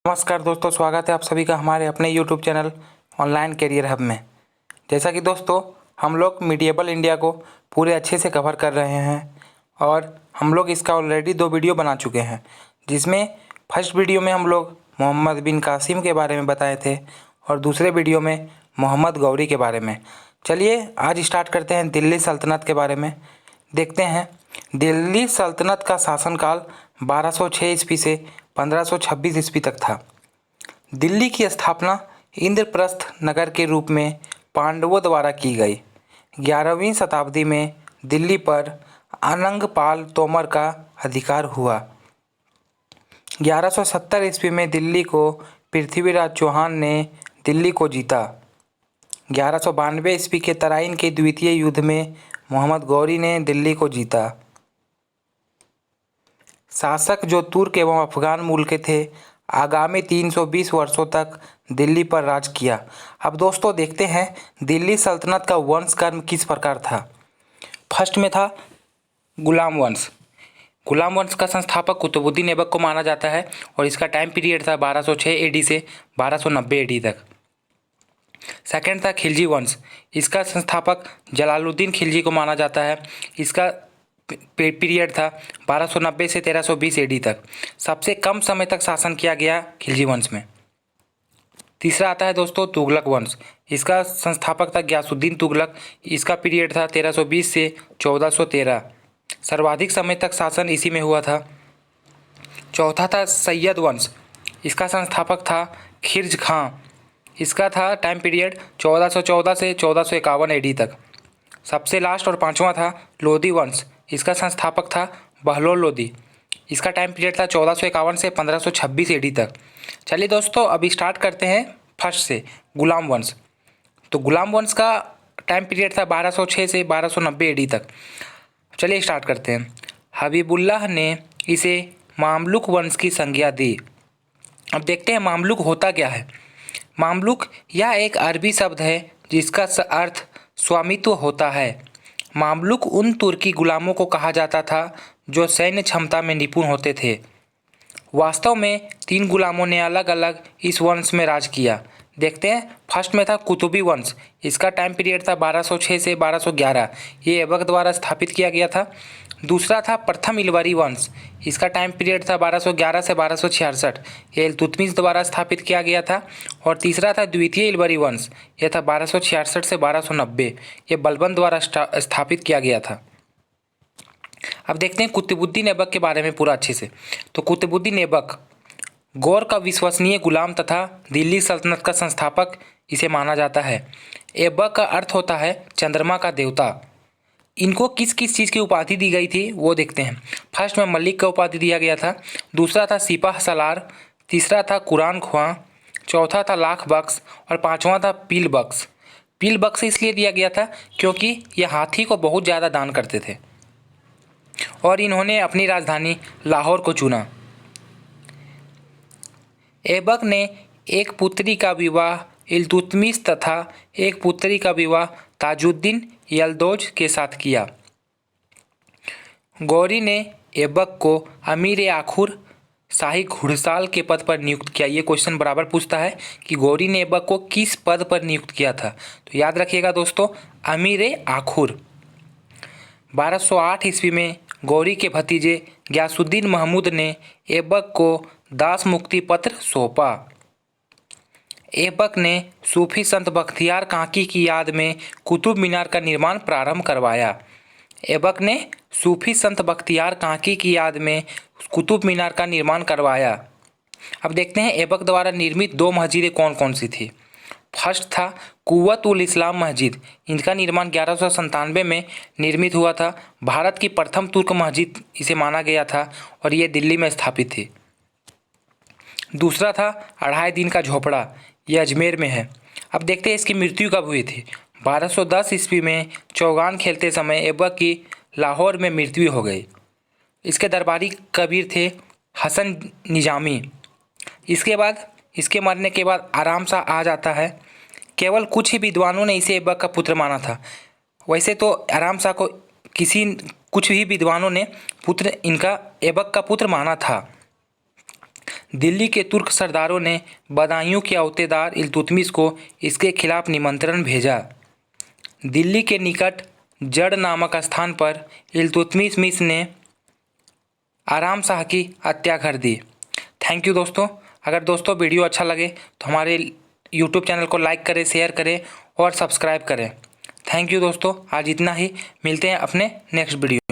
नमस्कार दोस्तों, स्वागत है आप सभी का हमारे अपने YouTube channel online career hub में। जैसा कि दोस्तों हम लोग मिडिएवल इंडिया को पूरे अच्छे से कवर कर रहे हैं और हम लोग इसका ऑलरेडी 2 वीडियो बना चुके हैं, जिसमें फर्स्ट वीडियो में हम लोग मोहम्मद बिन कासिम के बारे में बताए थे और दूसरे वीडियो में मोहम्मद गौरी के बारे में। चलिए आज स्टार्ट करते हैं दिल्ली सल्तनत के बारे में। देखते हैं दिल्ली सल्तनत का शासनकाल 1206 ईस्वी से 1526 ईस्वी तक था। दिल्ली की स्थापना इंद्रप्रस्थ नगर के रूप में पांडवों द्वारा की गई। 11वीं शताब्दी में दिल्ली पर अनंगपाल तोमर का अधिकार हुआ। 1170 ईस्वी में दिल्ली को पृथ्वीराज चौहान ने दिल्ली को जीता। 1192 ईस्वी के तराइन के द्वितीय युद्ध में मोहम्मद गौरी ने दिल्ली को जीता। शासक जो तुर्क एवं अफगान मूल के थे, आगामी 320 वर्षों तक दिल्ली पर राज किया। अब दोस्तों देखते हैं दिल्ली सल्तनत का वंशक्रम किस प्रकार था। फर्स्ट में था गुलाम वंश। गुलाम वंश का संस्थापक कुतुबुद्दीन ऐबक को माना जाता है और इसका टाइम पीरियड था 1206 एडी से 1290 एडी तक। सेकंड था खिलजी वंश। इसका संस्थापक जलालुद्दीन खिलजी को माना जाता है। इसका पीरियड था 1290 से 1320 एडी तक। सबसे कम समय तक शासन किया गया खिलजी वंश में। तीसरा आता है दोस्तों तुगलक वंश। इसका संस्थापक था गयासुद्दीन तुगलक। इसका पीरियड था 1320 से 1413। सर्वाधिक समय तक शासन इसी में हुआ था। चौथा था सैयद वंश। इसका संस्थापक था खिर्ज खां। इसका था टाइम पीरियड 1414 से 1451 एडी तक। सबसे लास्ट और पांचवा था लोधी वंश। इसका संस्थापक था बहलोल लोधी। इसका टाइम पीरियड था 1451 से 1526 एडी तक। चलिए दोस्तों अब स्टार्ट करते हैं फर्स्ट से गुलाम वंश। तो गुलाम वंश का टाइम पीरियड था 1206 से 1290 एडी तक। चलिए स्टार्ट करते हैं। हबीबुल्लाह ने इसे मामलुक वंश की संज्ञा दी। अब देखते हैं मामलुक होता क्या है। मामलुक यह एक अरबी शब्द है जिसका अर्थ स्वामित्व होता है। मामलुक उन तुर्की गुलामों को कहा जाता था जो सैन्य क्षमता में निपुण होते थे। वास्तव में 3 गुलामों ने अलग अलग इस वंश में राज किया। देखते हैं फर्स्ट में था कुतुबी वंश। इसका टाइम पीरियड था 1206 से 1211। ये ऐबक द्वारा स्थापित किया गया था। दूसरा था प्रथम इलवरी वंश। इसका टाइम पीरियड था 1211 से 1266। ये इल्तुतमिश द्वारा स्थापित किया गया था। और तीसरा था द्वितीय इलवरी वंश। यह था 1266 से 1290। ये बलबन द्वारा स्थापित किया गया था। अब देखते हैं कुतुबुद्दीन ऐबक के बारे में पूरा अच्छे से। तो कुतुबुद्दीन ऐबक गौर का विश्वसनीय गुलाम तथा दिल्ली सल्तनत का संस्थापक इसे माना जाता है। ऐबक का अर्थ होता है चंद्रमा का देवता। इनको किस किस चीज़ की उपाधि दी गई थी वो देखते हैं। फर्स्ट में मलिक का उपाधि दिया गया था। दूसरा था सिपाह सलार। तीसरा था कुरान ख्वां। चौथा था लाख बख्श और पांचवा था पील बख्श। पील बख्श इसलिए दिया गया था क्योंकि ये हाथी को बहुत ज़्यादा दान करते थे और इन्होंने अपनी राजधानी लाहौर को चुना। ऐबक ने एक पुत्री का विवाह इल्तुतमिश तथा एक पुत्री का विवाह ताजुद्दीन यल्दौज के साथ किया। गौरी ने ऐबक को अमीर आखुर शाही घुड़साल के पद पर नियुक्त किया। ये क्वेश्चन बराबर पूछता है कि गौरी ने ऐबक को किस पद पर नियुक्त किया था। तो याद रखिएगा दोस्तों, अमीर आखुर। 1208 ईस्वी में गौरी के भतीजे गयासुद्दीन महमूद ने ऐबक को दास मुक्ति पत्र सौंपा। ऐबक ने सूफी संत बख्तियार काकी की याद में कुतुब मीनार का निर्माण प्रारंभ करवाया। ऐबक ने सूफी संत बख्तियार काकी की याद में कुतुब मीनार का निर्माण करवाया। अब देखते हैं ऐबक द्वारा निर्मित 2 मस्जिदें कौन कौन सी थी। फर्स्ट था कुव्वत उल इस्लाम मस्जिद। इनका निर्माण 1197 में निर्मित हुआ था। भारत की प्रथम तुर्क मस्जिद इसे माना गया था और ये दिल्ली में स्थापित थी। दूसरा था अढ़ाई दिन का झोपड़ा। यह अजमेर में है। अब देखते हैं इसकी मृत्यु कब हुई थी। 1210 ईस्वी में चौगान खेलते समय ऐबक की लाहौर में मृत्यु हो गई। इसके दरबारी कबीर थे हसन निजामी। इसके मरने के बाद आराम सा आ जाता है। केवल कुछ ही विद्वानों ने इसे ऐबक का पुत्र माना था। वैसे तो आराम शाह को कुछ ही विद्वानों ने पुत्र इनका ऐबक का पुत्र माना था। दिल्ली के तुर्क सरदारों ने बदायूं के अहदेदार इल्तुतमिश को इसके खिलाफ निमंत्रण भेजा। दिल्ली के निकट जड़ नामक स्थान पर इल्तुतमिश ने आराम शाह की हत्या कर दी। थैंक यू दोस्तों। अगर दोस्तों वीडियो अच्छा लगे तो हमारे यूट्यूब चैनल को लाइक करें, शेयर करें और सब्सक्राइब करें। थैंक यू दोस्तों। आज इतना ही, मिलते हैं अपने नेक्स्ट वीडियो।